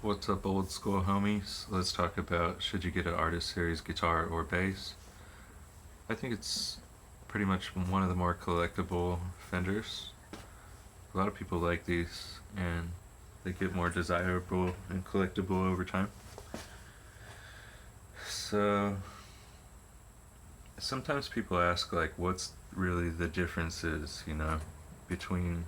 What's up, old school homies? Let's talk about should you get an artist series guitar or bass. I think it's pretty much one of the more collectible Fenders. A lot of people like these, and they get more desirable and collectible over time. So sometimes people ask, like, what's really the differences, between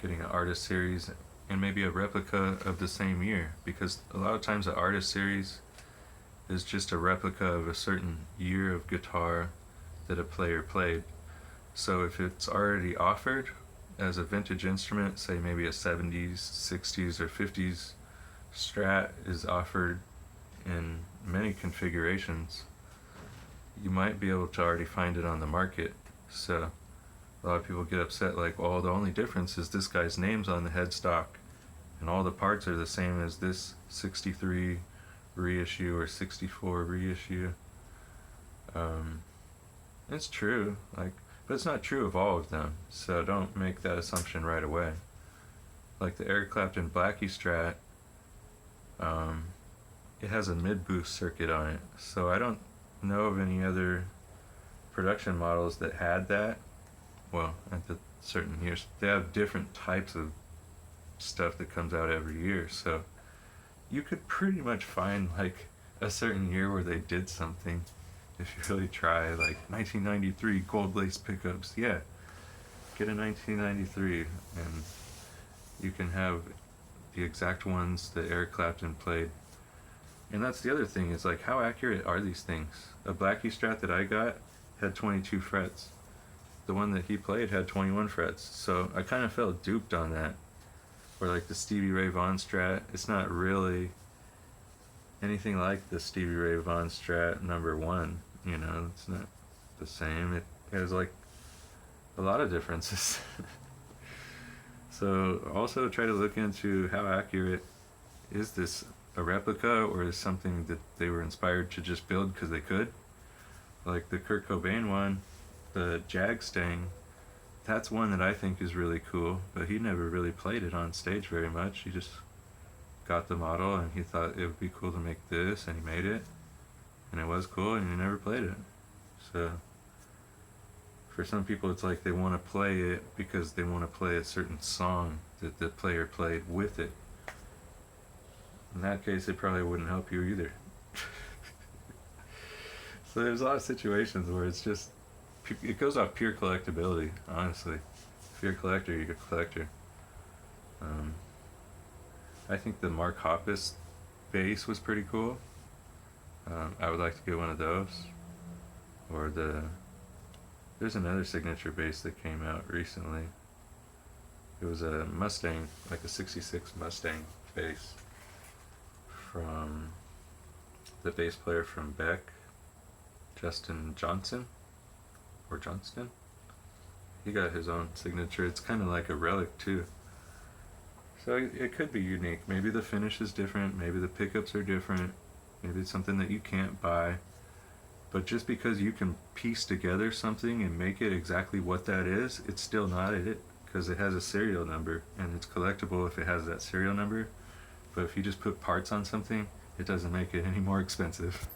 getting an artist series and maybe a replica of the same year, because a lot of times an artist series is just a replica of a certain year of guitar that a player played. So if it's already offered as a vintage instrument, say maybe a 70s, 60s, or 50s Strat is offered in many configurations, you might be able to already find it on the market. So a lot of people get upset, like, well, the only difference is this guy's name's on the headstock and all the parts are the same as this 63 reissue or 64 reissue. It's true, but it's not true of all of them, so don't make that assumption right away. Like the Eric Clapton Blackie Strat, it has a mid-boost circuit on it, so I don't know of any other production models that had that. Well, at the certain years, they have different types of stuff that comes out every year, so you could pretty much find like a certain year where they did something if you really try. Like 1993 gold lace pickups, yeah, get a 1993 and you can have the exact ones that Eric Clapton played. And that's the other thing, is like, how accurate are these things? A Blackie Strat that I got had 22 frets. The one that he played had 21 frets, so I kind of felt duped on that. Or like the Stevie Ray Vaughan Strat, it's not really anything like the Stevie Ray Vaughan Strat number 1, it's not the same. It has like a lot of differences. So also try to look into how accurate is this, a replica, or is something that they were inspired to just build because they could. Like the Kurt Cobain one, the Jag Stang, that's one that I think is really cool, but he never really played it on stage very much. He just got the model and he thought it would be cool to make this, and he made it, and it was cool, and he never played it. So for some people, it's like they want to play it because they want to play a certain song that the player played with it. In that case, it probably wouldn't help you either. So there's a lot of situations where it's just, it goes off pure collectability, honestly. If you're a collector, you're a collector. I think the Mark Hoppus bass was pretty cool. I would like to get one of those. Or there's another signature bass that came out recently. It was a Mustang, like a 66 Mustang bass from the bass player from Beck, Justin Johnson, or Johnston. He got his own signature. It's kind of like a relic too. So it could be unique. Maybe the finish is different, maybe the pickups are different, maybe it's something that you can't buy. But just because you can piece together something and make it exactly what that is, it's still not it, because it has a serial number, and it's collectible if it has that serial number. But if you just put parts on something, it doesn't make it any more expensive.